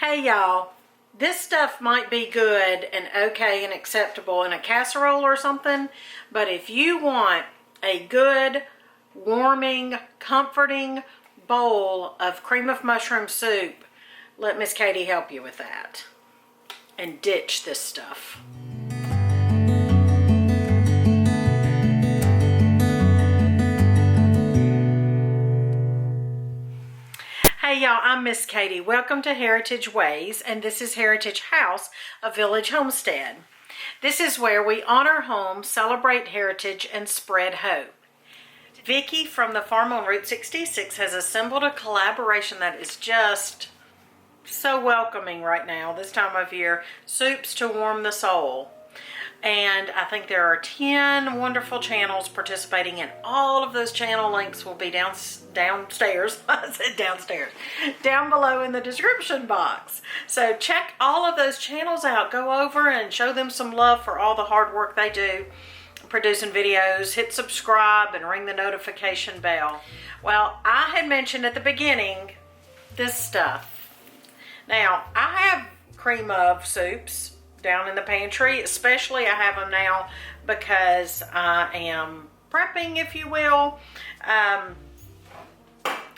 Hey y'all, this stuff might be good and okay and acceptable in a casserole or something, but if you want a good, warming, comforting bowl of cream of mushroom soup, let Miss Katie help you with that. And ditch this stuff. Hey y'all, I'm Miss Katie. Welcome to Heritage Ways, and this is Heritage House, a village homestead. This is where we honor home, celebrate heritage, and spread hope. Vicki from the farm on Route 66 has assembled a collaboration that is just so welcoming right now, this time of year. Soups to warm the soul. And I think there are 10 wonderful channels participating, and all of those channel links will be downstairs. I said downstairs. Down below in the description box. So check all of those channels out. Go over and show them some love for all the hard work they do producing videos. Hit subscribe and ring the notification bell. Well, I had mentioned at the beginning this stuff. Now, I have cream of soups down in the pantry, especially I have them now because I am prepping, if you will,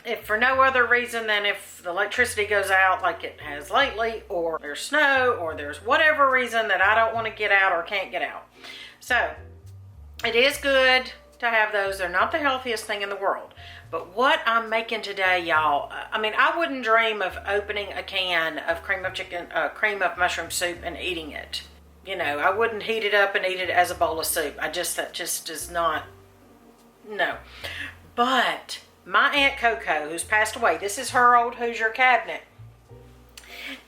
if for no other reason than if the electricity goes out like it has lately, or there's snow, or there's whatever reason that I don't want to get out or can't get out. So it is good to have those. They're not the healthiest thing in the world. But what I'm making today, y'all, I mean, I wouldn't dream of opening a can of cream of mushroom soup and eating it. You know, I wouldn't heat it up and eat it as a bowl of soup. That just does not, no. But my Aunt Coco, who's passed away, this is her old Hoosier cabinet.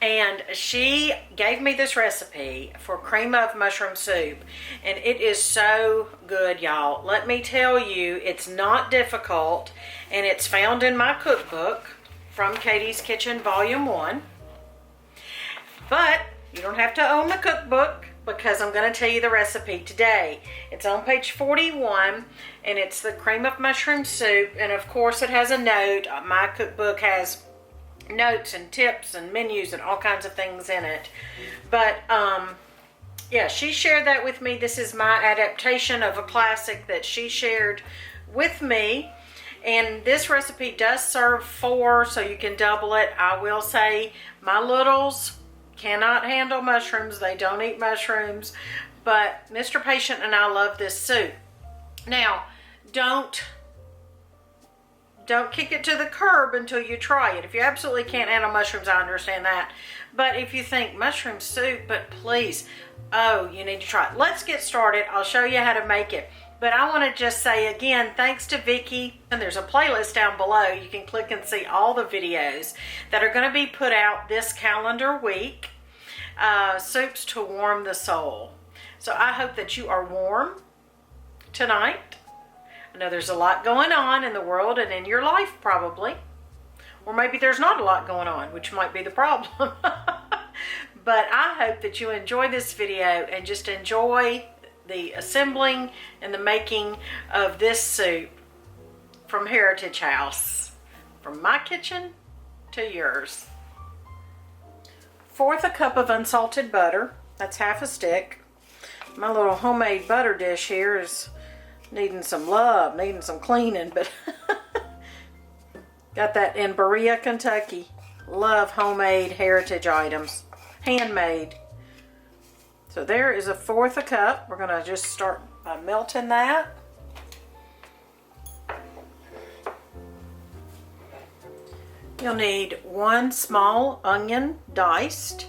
And she gave me this recipe for cream of mushroom soup, and it is so good, y'all. Let me tell you, it's not difficult, and it's found in my cookbook from Katie's Kitchen Volume 1. But you don't have to own the cookbook because I'm going to tell you the recipe today. It's on page 41, and it's the cream of mushroom soup, and of course it has a note. My cookbook has notes and tips and menus and all kinds of things in it. But yeah, she shared that with me. This is my adaptation of a classic that she shared with me, and this recipe does serve 4, so you can double it. I will say my littles cannot handle mushrooms. They don't eat mushrooms, but Mr. Patient and I love this soup. Now, don't kick it to the curb until you try it. If you absolutely can't handle mushrooms, I understand that. But if you think mushroom soup, but please, oh, you need to try it. Let's get started. I'll show you how to make it. But I want to just say again, thanks to Vicki, and there's a playlist down below. You can click and see all the videos that are going to be put out this calendar week. Soups to warm the soul. So I hope that you are warm tonight. I know there's a lot going on in the world and in your life probably. Or maybe there's not a lot going on, which might be the problem. But I hope that you enjoy this video and just enjoy the assembling and the making of this soup from Heritage House. From my kitchen to yours. 1/4 cup of unsalted butter. That's half a stick. My little homemade butter dish here is needing some love, needing some cleaning, but got that in Berea, Kentucky. Love homemade heritage items, handmade. So there is 1/4 cup. We're gonna just start by melting that. You'll need 1 small onion diced.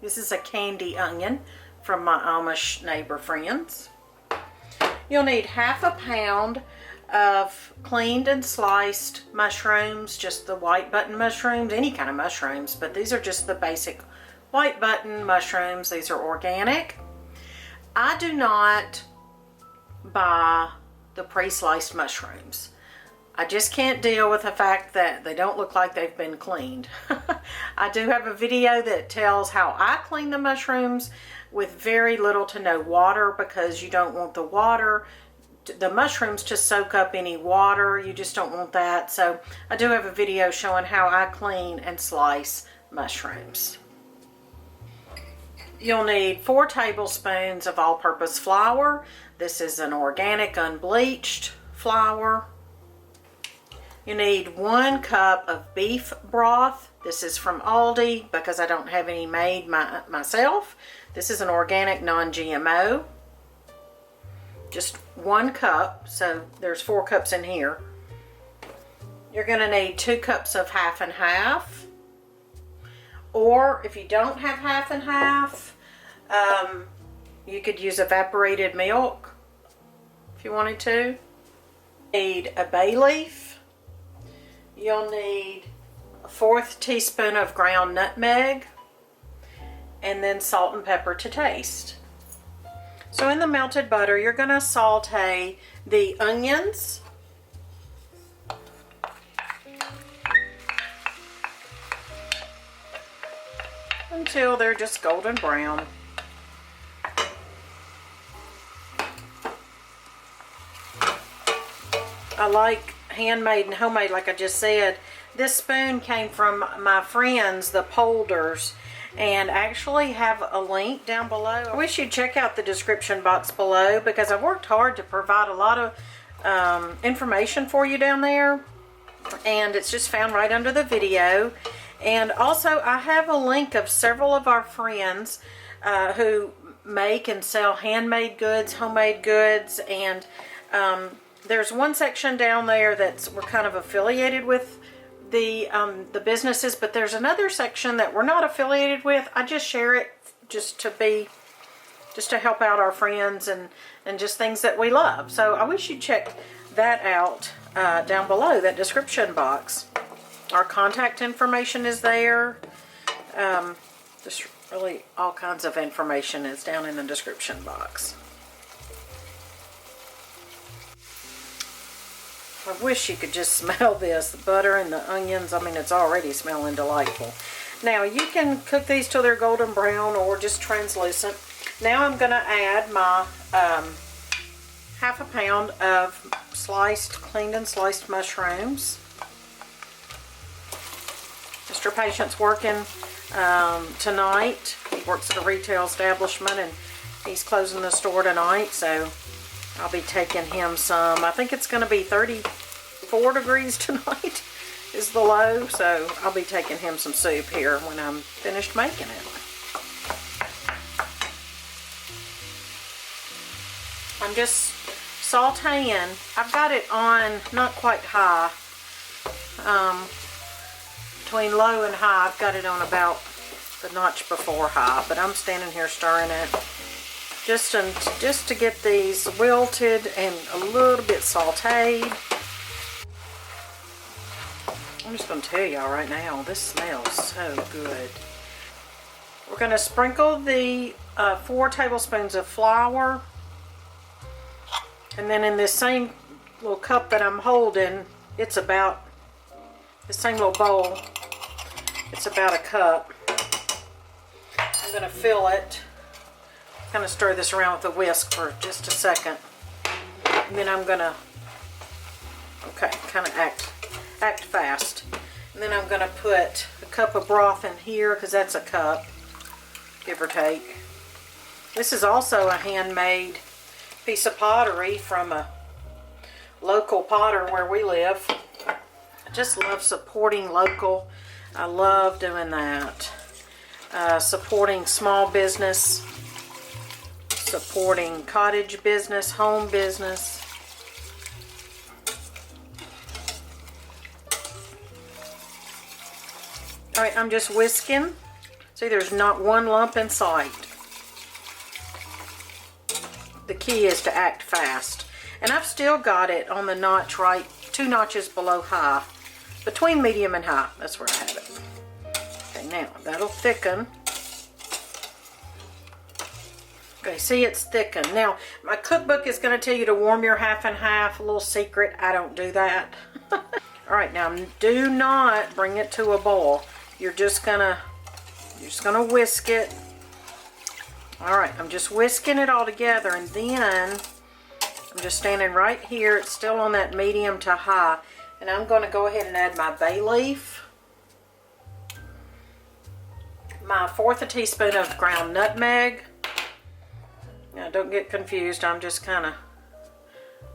This is a candy onion from my Amish neighbor friends. You'll need 1/2 pound of cleaned and sliced mushrooms, just the white button mushrooms, any kind of mushrooms, but these are just the basic white button mushrooms. These are organic. I do not buy the pre-sliced mushrooms. I just can't deal with the fact that they don't look like they've been cleaned. I do have a video that tells how I clean the mushrooms with very little to no water, because you don't want the mushrooms to soak up any water. You just don't want that. So I do have a video showing how I clean and slice mushrooms. You'll need 4 tablespoons of all-purpose flour. This is an organic unbleached flour. You need 1 cup of beef broth. This is from Aldi because I don't have any made myself. This is an organic non-GMO. Just 1 cup, so there's 4 cups in here. You're going to need 2 cups of half and half. Or if you don't have half and half, you could use evaporated milk if you wanted to. Need a bay leaf. You'll need a 1/4 teaspoon of ground nutmeg, and then salt and pepper to taste. So in the melted butter, you're going to saute the onions, until they're just golden brown. I like handmade and homemade, like I just said. This spoon came from my friends, the Polders, and I actually have a link down below. I wish you'd check out the description box below because I've worked hard to provide a lot of information for you down there, and it's just found right under the video. And also I have a link of several of our friends who make and sell handmade goods, homemade goods, and there's one section down there that's we're kind of affiliated with the businesses, but there's another section that we're not affiliated with. I just share it just to help out our friends and just things that we love. So I wish you'd check that out down below, that description box. Our contact information is there. Just really all kinds of information is down in the description box. I wish you could just smell this, the butter and the onions. I mean, it's already smelling delightful. Now, you can cook these till they're golden brown or just translucent. Now I'm going to add my 1/2 pound of cleaned and sliced mushrooms. Mr. Patient's working tonight. He works at a retail establishment and he's closing the store tonight, so I'll be taking him some. I think it's going to be 34 degrees tonight is the low, so I'll be taking him some soup here when I'm finished making it. I'm just sauteing. I've got it on not quite high. Between low and high, I've got it on about the notch before high, but I'm standing here stirring it just to get these wilted and a little bit sauteed. I'm just going to tell y'all right now, this smells so good. We're going to sprinkle the 4 tablespoons of flour, and then in this same little cup that I'm holding, it's about the same little bowl. It's about a cup. I'm going to fill it. Kind of stir this around with a whisk for just a second. And then I'm going to, okay, kind of act fast. And then I'm going to put a cup of broth in here because that's a cup, give or take. This is also a handmade piece of pottery from a local potter where we live. I just love supporting local. I love doing that. Supporting small business, supporting cottage business, home business. All right, I'm just whisking. See, there's not one lump in sight. The key is to act fast. And I've still got it on the notch right, 2 notches below high. Between medium and high, that's where I have it. Okay, now that'll thicken. Okay, see, it's thickened. Now, my cookbook is going to tell you to warm your half and half. A little secret, I don't do that. All right, now do not bring it to a boil. You're just gonna whisk it. All right, I'm just whisking it all together, and then I'm just standing right here. It's still on that medium to high. And I'm going to go ahead and add my bay leaf. my 1/4 teaspoon of ground nutmeg. Now don't get confused, I'm just kind of,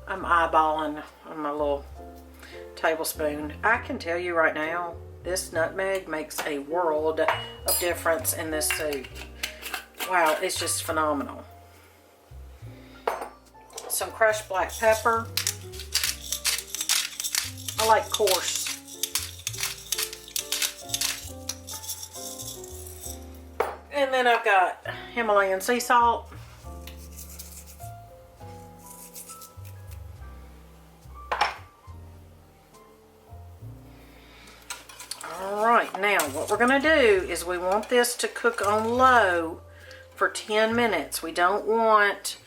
I'm eyeballing on my little tablespoon. I can tell you right now, this nutmeg makes a world of difference in this soup. Wow, it's just phenomenal. Some crushed black pepper. I like coarse. And then I've got Himalayan sea salt. Alright, now what we're going to do is we want this to cook on low for 10 minutes. We don't want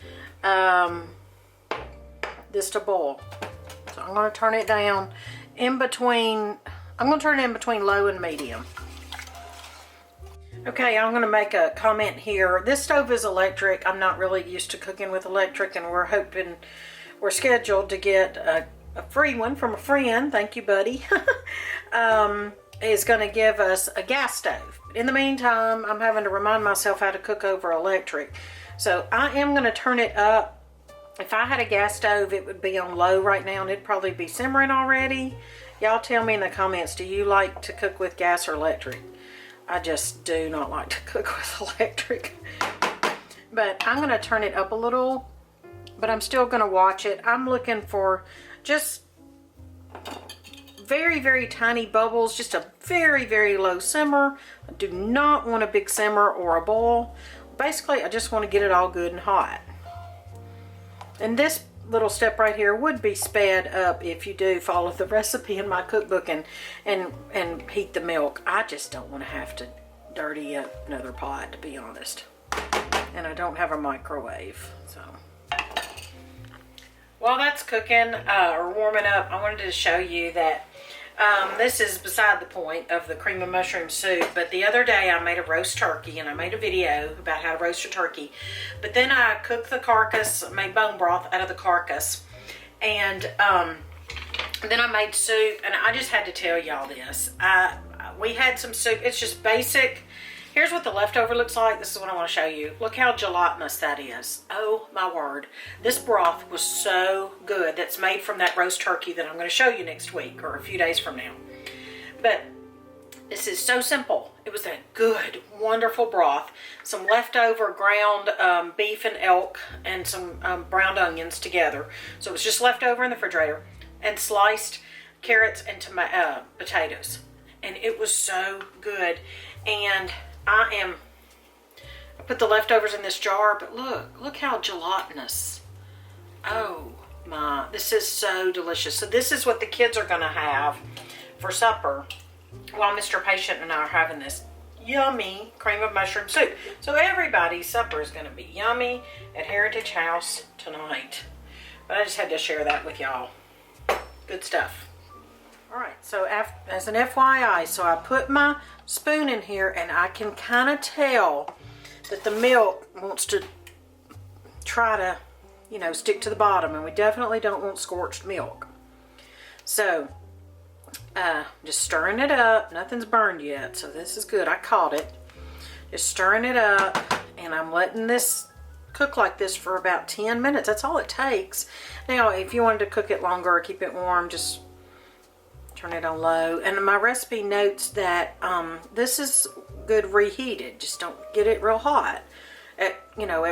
this to boil. So I'm going to turn it down in between, I'm going to turn it in between low and medium. Okay, I'm going to make a comment here. This stove is electric. I'm not really used to cooking with electric, and we're scheduled to get a free one from a friend. Thank you, buddy. Is going to give us a gas stove. In the meantime, I'm having to remind myself how to cook over electric. So I am going to turn it up. If I had a gas stove, it would be on low right now, and it'd probably be simmering already. Y'all tell me in the comments, do you like to cook with gas or electric? I just do not like to cook with electric. But I'm going to turn it up a little, but I'm still going to watch it. I'm looking for just very, very tiny bubbles, just a very, very low simmer. I do not want a big simmer or a boil. Basically, I just want to get it all good and hot. And this little step right here would be sped up if you do follow the recipe in my cookbook and heat the milk. I just don't want to have to dirty up another pot, to be honest. And I don't have a microwave, so. While that's cooking or warming up, I wanted to show you that this is beside the point of the cream of mushroom soup, but the other day I made a roast turkey, and I made a video about how to roast a turkey. But then I cooked the carcass, made bone broth out of the carcass, and then I made soup, and I just had to tell y'all this. We had some soup. It's just basic. Here's what the leftover looks like. This is what I want to show you. Look how gelatinous that is. Oh my word. This broth was so good. That's made from that roast turkey that I'm going to show you next week or a few days from now. But this is so simple. It was a good, wonderful broth. Some leftover ground beef and elk and some browned onions together. So it was just leftover in the refrigerator, and sliced carrots and potatoes. And it was so good. And I put the leftovers in this jar, but look how gelatinous. Oh my, this is so delicious. So this is what the kids are gonna have for supper while Mr. Patient and I are having this yummy cream of mushroom soup. So everybody's supper is gonna be yummy at Heritage House tonight. But I just had to share that with y'all. Good stuff. Alright, so as an FYI, so I put my spoon in here, and I can kind of tell that the milk wants to try to, you know, stick to the bottom, and we definitely don't want scorched milk. So, just stirring it up. Nothing's burned yet, so this is good. I caught it. Just stirring it up, and I'm letting this cook like this for about 10 minutes. That's all it takes. Now, if you wanted to cook it longer or keep it warm, just turn it on low. And my recipe notes that this is good reheated. Just don't get it real hot at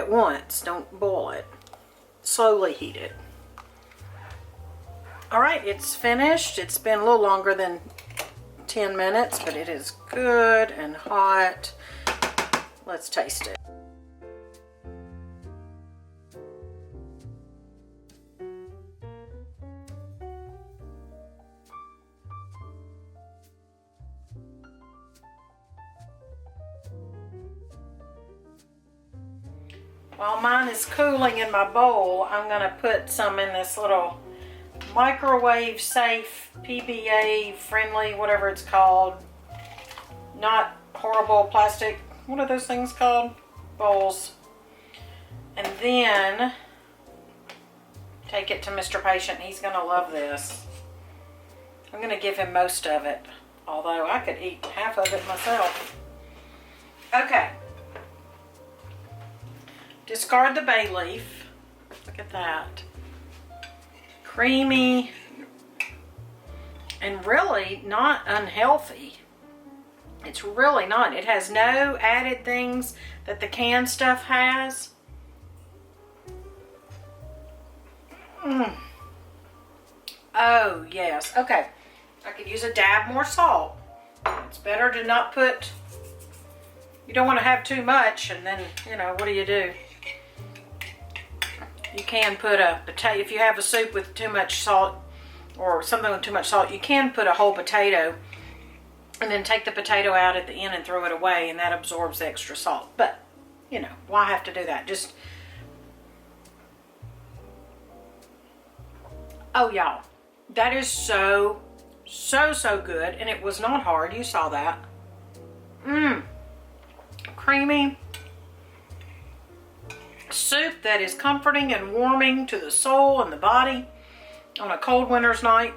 once. Don't boil it. Slowly heat it. Alright, it's finished. It's been a little longer than 10 minutes, but it is good and hot. Let's taste it. While mine is cooling in my bowl, I'm going to put some in this little microwave safe, PBA friendly, whatever it's called. Not horrible plastic, what are those things called? Bowls. And then take it to Mr. Patient. He's going to love this. I'm going to give him most of it, although I could eat half of it myself. Okay. Discard the bay leaf. Look at that. Creamy and really not unhealthy. It's really not. It has no added things that the canned stuff has. Oh, yes. Okay. I could use a dab more salt. It's better to not put... You don't want to have too much, and then, you know, what do? You can put a potato, if you have a soup with too much salt, or something with too much salt, you can put a whole potato, and then take the potato out at the end and throw it away, and that absorbs the extra salt. But, you know, why have to do that? Just... Oh, y'all, that is so good, and it was not hard. You saw that. Creamy soup that is comforting and warming to the soul and the body on a cold winter's night.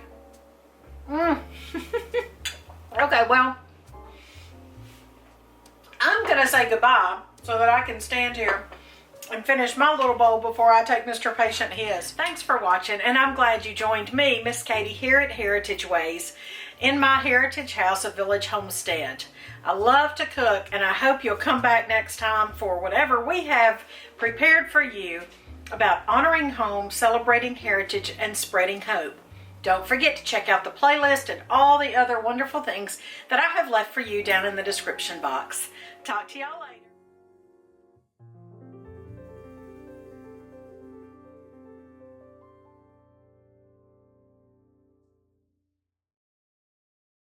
Okay, well, I'm gonna say goodbye so that I can stand here and finish my little bowl before I take Mr. Patient his. Thanks for watching, and I'm glad you joined me, Miss Katie, here at Heritage Ways in my heritage house of Village Homestead. I love to cook, and I hope you'll come back next time for whatever we have prepared for you about honoring home, celebrating heritage, and spreading hope. Don't forget to check out the playlist and all the other wonderful things that I have left for you down in the description box. Talk to y'all later.